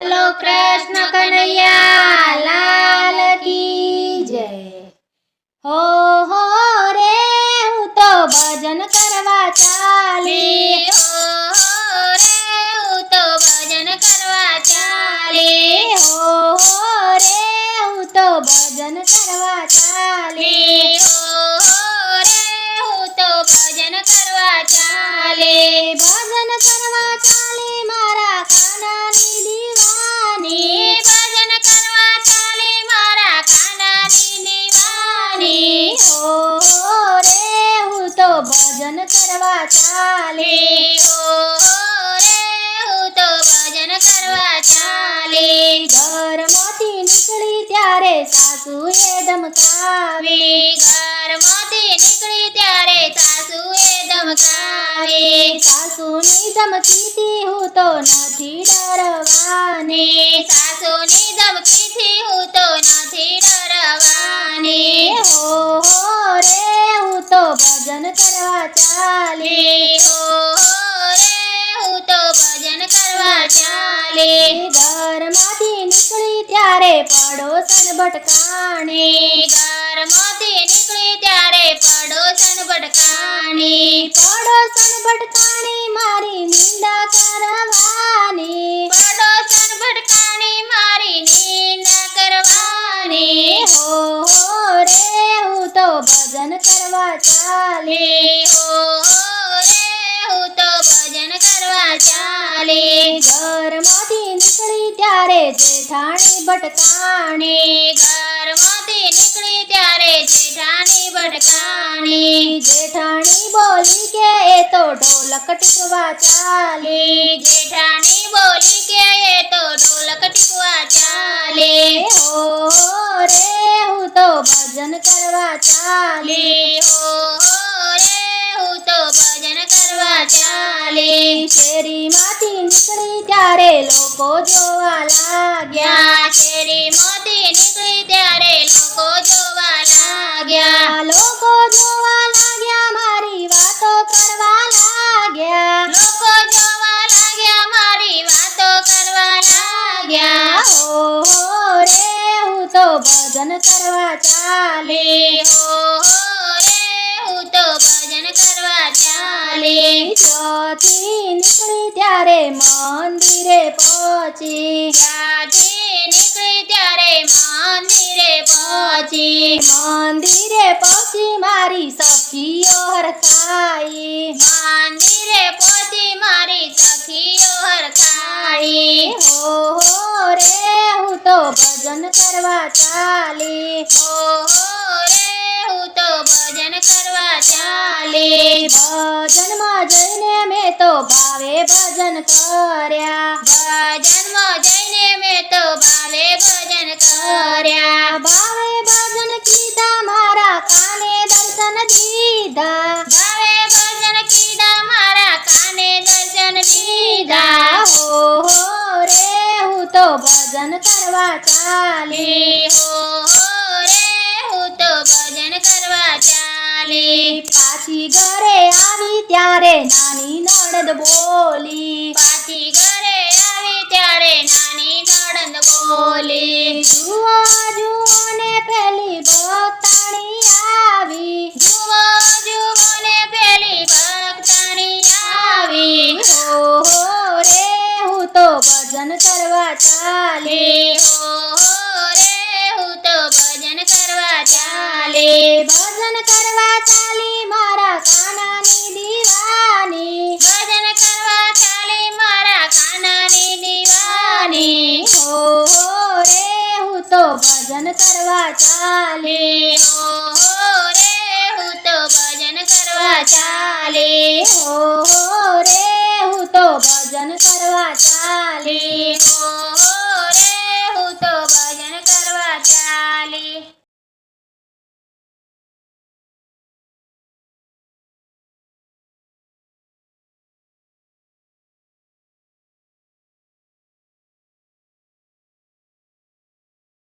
Hello Krishna Kanhaiya Lal की जय। हो रे हूँ तो भजन करवा चाली, हो रे हूँ तो भजन करवा चाली, हो रे हूँ तो भजन करवा चाली, हो रे हूँ तो भजन करवा चाली, भजन करवा चाली मारा कानानी दीवानी, भजन करवा चाली मारा कानानी दीवानी, हो रे हूँ तो भजन करवा चाली, हो रे हूँ तो भजन करवा चाली, ઘરમાંથી નીકળી ત્યારે સાસુએ ધમકાવી, ઘરમાંથી નીકળી ત્યારે સાસુએ ધમકાવી, સાસુની ધમકીથી હું તો નથી ડરવાની, સાસુની ધમકીથી હું તો નથી ડરવાની, હો રે હું તો ભજન કરવા ચાલી, હો રે હું તો ભજન કરવા ચાલી, ઘરમાંથી નીકળી ત્યારે પડોસન ભટકાણી, ઘરમાંથી નીકળી ત્યારે પડોસન ભટકાણી, પડોસન ભટકાણી મારી નિંદા કરવાની, પડોસન ભટકાણી મારી નિંદા કરવાની, હો રે હું તો ભજન કરવા ચાલી, હો રે હું તો ભજન કરવા ચાલી, ઘરમાંથી નીકળી ત્યારે જેઠાણી ભટકાણી, ઘરમાંથી નીકળી ત્યારે જેઠાણી ભટકાણી, જેઠાણી બોલી કે એ તો ઢોલક ટીપવા ચાલી, જેઠાણી બોલી કે એ તો ઢોલક ટીપવા ચાલી, હો રે હું તો ભજન કરવા ચાલી, હો રે હું તો ભજન કરવા ચાલી, શેરીમાંથી નીકળી ત્યારે લોકો જોવા લાગ્યા, શેરીમાંથી નીકળી ત્યારે લોકો જોવા લાગ્યા, લોકો જોવા લાગ્યા મારી વાતો કરવા લાગ્યા, લોકો જોવા લાગ્યા મારી વાતો કરવા લાગ્યા, હો રે હું તો ભજન કરવા ચાલી, હો રે હું તો ભજન કરવા ચાલી, ત્યાંથી નીકળી ત્યારે મંદિરે પહોંચી, ત્યાંથી નીકળી ત્યારે મંદિરે પહોંચી, મંદિરે પહોંચી મારી સખીઓ હરખાઈ, મંદિરે પહોંચી મારી સખીઓ હરખાઈ, હો રે હું તો ભજન કરવા ચાલી, હો રે હું તો ભજન કરવા ચાલી, ભજનમાં જઈને મેં તો ભાવે ભજન કર્યા, ભજનમાં જઈને મેં તો ભાવે ભજન કર્યા, ભાવે ભજન કીધા મારા કાને દર્શન દીધા, ભાવે ભજન કીધા મારા કાને દર્શન દીધા, હો રે હું તો ભજન કરવા ચાલી, હો રે હું તો ભજન કરવા ચાલી, પાછી ઘરે આવી ત્યારે નાની નણદ બોલી, પાછી ઘરે આવી ત્યારે નાની નણંદ બોલી, જુઓ જુઓ ને પેલી ભક્તાણી આવી, જુઓ જુઓ ને પેલી ભક્તાણી આવી, હો રે હું તો ભજન કરવા ચાલી, હો રે હું તો ભજન કરવા ચાલી, ભજન કરવા ચાલી મારા કાનાની દીવાની, ભજન કરવા ચાલી મારા કાનાની દીવાની, હો રે હું તો ભજન કરવા ચાલી, હો રે હું તો ભજન કરવા ચાલી, હો રે હું તો ભજન કરવા ચાલી, હો રે હું તો ભજન કરવા ચાલી.